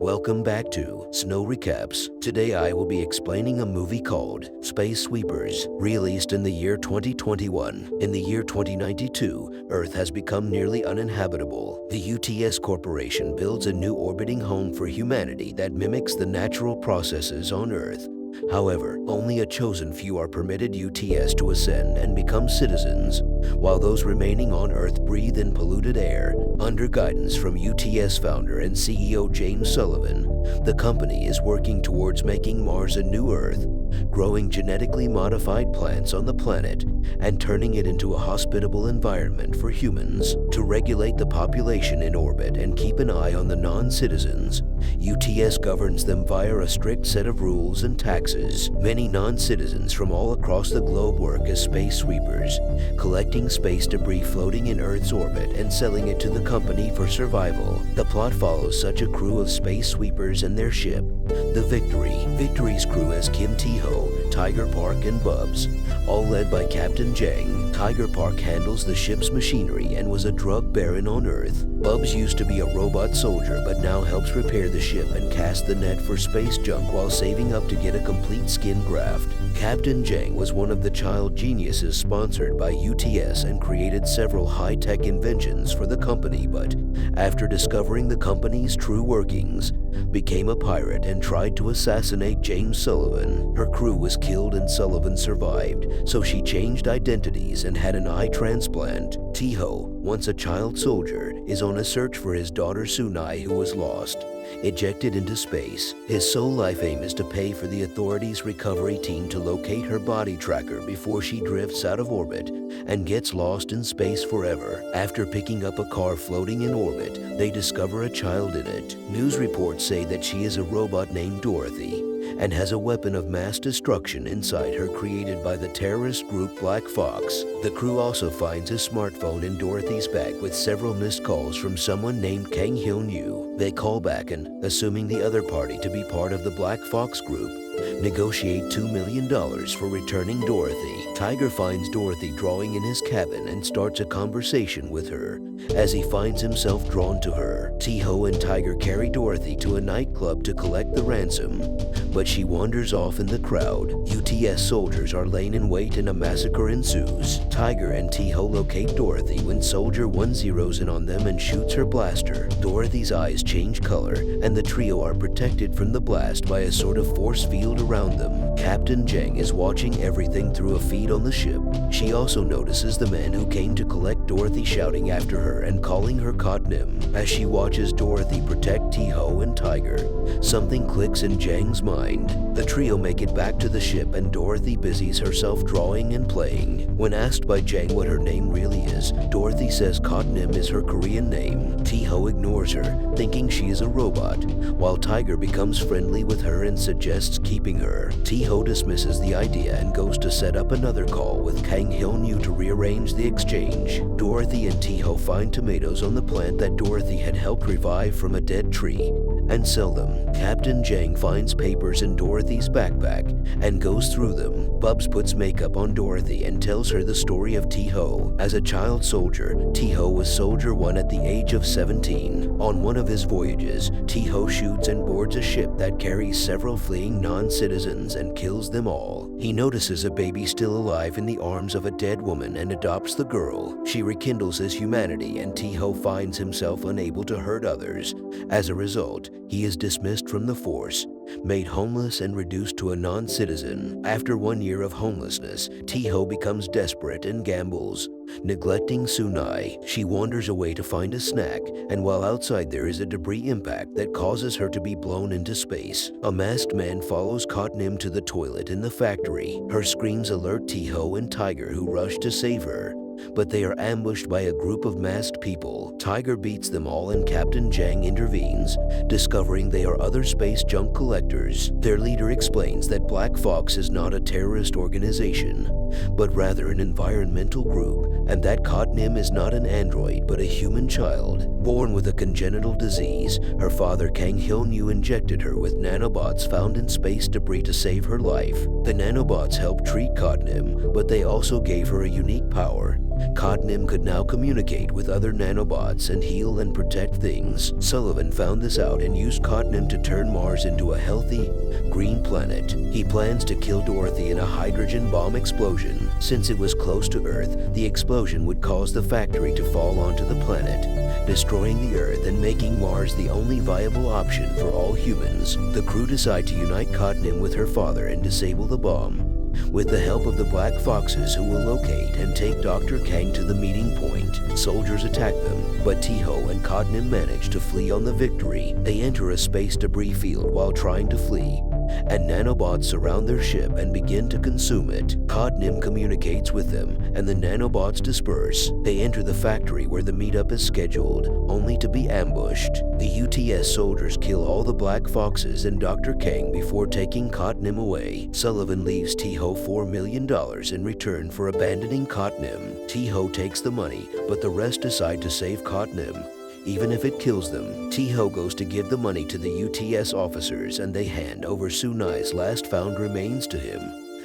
Welcome back to Snow Recaps. Today I will be explaining a movie called Space Sweepers, released in the year 2021. In the year 2092, Earth has become nearly uninhabitable. The UTS Corporation builds a new orbiting home for humanity that mimics the natural processes on Earth. However, only a chosen few are permitted UTS to ascend and become citizens, while those remaining on Earth breathe in polluted air. Under guidance from UTS founder and CEO James Sullivan, the company is working towards making Mars a new Earth, growing genetically modified plants on the planet, and turning it into a hospitable environment for humans. To regulate the population in orbit and keep an eye on the non-citizens, UTS governs them via a strict set of rules and taxes. Many non-citizens from all across the globe work as space sweepers, collecting space debris floating in Earth's orbit and selling it to the company for survival. The plot follows such a crew of space sweepers and their ship, the Victory. Victory's crew has Kim T-Ho, Tiger Park, and Bubs, all led by Captain Jang. Tiger Park handles the ship's machinery and was a drug baron on Earth. Bubs used to be a robot soldier but now helps repair the ship and cast the net for space junk while saving up to get a complete skin graft. Captain Jang was one of the child geniuses sponsored by UTS and created several high-tech inventions for the company, but after discovering the company's true workings, became a pirate and tried to assassinate James Sullivan. Her crew was killed and Sullivan survived, so she changed identities and had an eye transplant. T-Ho, once a child soldier, is on a search for his daughter Sunai, who was lost, ejected into space. His sole life aim is to pay for the authorities' recovery team to locate her body tracker before she drifts out of orbit and gets lost in space forever. After picking up a car floating in orbit, they discover a child in it. News reports say that she is a robot named Dorothy and has a weapon of mass destruction inside her created by the terrorist group Black Fox. The crew also finds a smartphone in Dorothy's bag with several missed calls from someone named Kang Hyun-yu. They call back and, assuming the other party to be part of the Black Fox group, negotiate $2 million for returning Dorothy. Tiger finds Dorothy drawing in his cabin and starts a conversation with her. As he finds himself drawn to her, T-Ho and Tiger carry Dorothy to a nightclub to collect the ransom, but she wanders off in the crowd. UTS soldiers are laying in wait and a massacre ensues. Tiger and T-Ho locate Dorothy when Soldier 1 zeroes in on them and shoots her blaster. Dorothy's eyes change color, and the trio are protected from the blast by a sort of force field around them. Captain Jang is watching everything through a feed on the ship. She also notices the man who came to collect Dorothy shouting after her and calling her Codnim. As she watches Dorothy protect T-Ho and Tiger, something clicks in Jang's mind. The trio make it back to the ship and Dorothy busies herself drawing and playing. When asked by Jang what her name really is, Dorothy says Codnim is her Korean name. T-Ho ignores her, thinking she is a robot, while Tiger becomes friendly with her and suggests keeping her. T-Ho dismisses the idea and goes to set up another call with Kang Hyun-yu to rearrange the exchange. Dorothy and T-Ho find tomatoes on the plant that Dorothy had helped revive from a dead tree and sell them. Captain Jang finds papers in Dorothy's backpack and goes through them. Bubs puts makeup on Dorothy and tells her the story of T-Ho. As a child soldier, T-Ho was Soldier 1 at the age of 17. On one of his voyages, T-Ho shoots and boards a ship that carries several fleeing non-citizens and kills them all. He notices a baby still alive in the arms of a dead woman and adopts the girl. She rekindles his humanity and T-Ho finds himself unable to hurt others. As a result, he is dismissed from the force, made homeless and reduced to a non-citizen. After 1 year of homelessness, T-Ho becomes desperate and gambles. Neglecting Sunai, she wanders away to find a snack, and while outside there is a debris impact that causes her to be blown into space. A masked man follows Codnim to the toilet in the factory. Her screams alert T-Ho and Tiger, who rush to save her, but they are ambushed by a group of masked people. Tiger beats them all and Captain Jang intervenes, discovering they are other space junk collectors. Their leader explains that Black Fox is not a terrorist organization, but rather an environmental group, and that Codnim is not an android but a human child. Born with a congenital disease, her father Kang Hyun-yu injected her with nanobots found in space debris to save her life. The nanobots helped treat Codnim, but they also gave her a unique power. Codnim could now communicate with other nanobots and heal and protect things. Sullivan found this out and used Codnim to turn Mars into a healthy, green planet. He plans to kill Dorothy in a hydrogen bomb explosion. Since it was close to Earth, the explosion would cause the factory to fall onto the planet, destroying the Earth and making Mars the only viable option for all humans. The crew decide to unite Codnim with her father and disable the bomb. With the help of the Black Foxes, who will locate and take Dr. Kang to the meeting point, soldiers attack them, but T-Ho and Codnim manage to flee on the Victory. They enter a space debris field while trying to flee, and nanobots surround their ship and begin to consume it. Codnim communicates with them, and the nanobots disperse. They enter the factory where the meetup is scheduled, only to be ambushed. The UTS soldiers kill all the Black Foxes and Dr. Kang before taking Codnim away. Sullivan leaves T-Ho $4 million in return for abandoning Codnim. T-Ho takes the money, but the rest decide to save Codnim. Even if it kills them, T-Ho goes to give the money to the UTS officers, and they hand over Sunai's last found remains to him.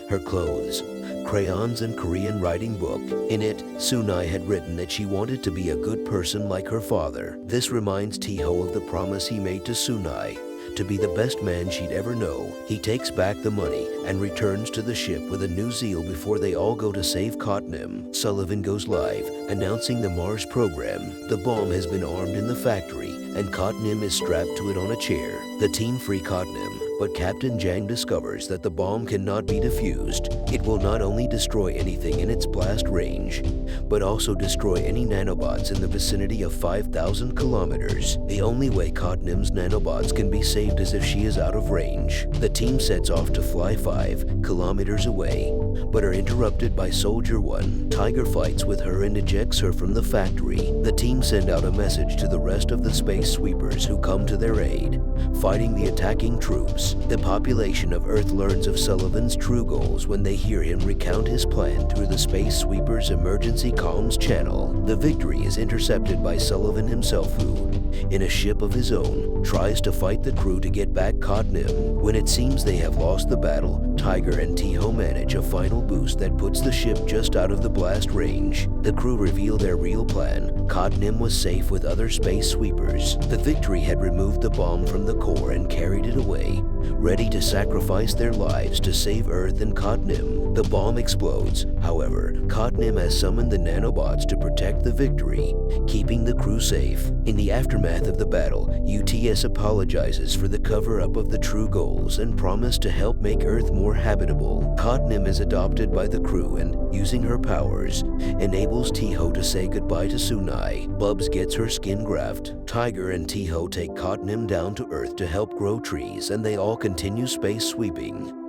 Her clothes, crayons, and Korean writing book. In it, Sunai had written that she wanted to be a good person like her father. This reminds T-Ho of the promise he made to Sunai, to be the best man she'd ever know. He takes back the money and returns to the ship with a new zeal before they all go to save Codnim. Sullivan goes live, announcing the Mars program. The bomb has been armed in the factory, and Codnim is strapped to it on a chair. The team free Codnim, but Captain Jang discovers that the bomb cannot be defused. It will not only destroy anything in its blast range, but also destroy any nanobots in the vicinity of 5,000 kilometers. The only way Codnim's nanobots can be saved is if she is out of range. The team sets off to fly 5 kilometers away, but are interrupted by Soldier 1. Tiger fights with her and ejects her from the factory. The team send out a message to the rest of the space sweepers, who come to their aid, fighting the attacking troops. The population of Earth learns of Sullivan's true goals when they hear him recount his plan through the space sweepers' emergency comms channel. The Victory is intercepted by Sullivan himself, who, in a ship of his own, tries to fight the crew to get back Codnim. When it seems they have lost the battle, Tiger and T-Ho manage a final boost that puts the ship just out of the blast range. The crew reveal their real plan. Codnim was safe with other space sweepers. The Victory had removed the bomb from the core and carried it away, ready to sacrifice their lives to save Earth and Codnim. The bomb explodes. However, Codnim has summoned the nanobots to protect the Victory, keeping the crew safe. In the aftermath of the battle, UTS apologizes for the cover-up of the true goals and promised to help make Earth more habitable. Codnim is adopted by the crew and, using her powers, enables T-Ho to say goodbye to Sunai. Bubs gets her skin graft. Tiger and T-Ho take Codnim down to Earth to help grow trees, and they all continue space sweeping.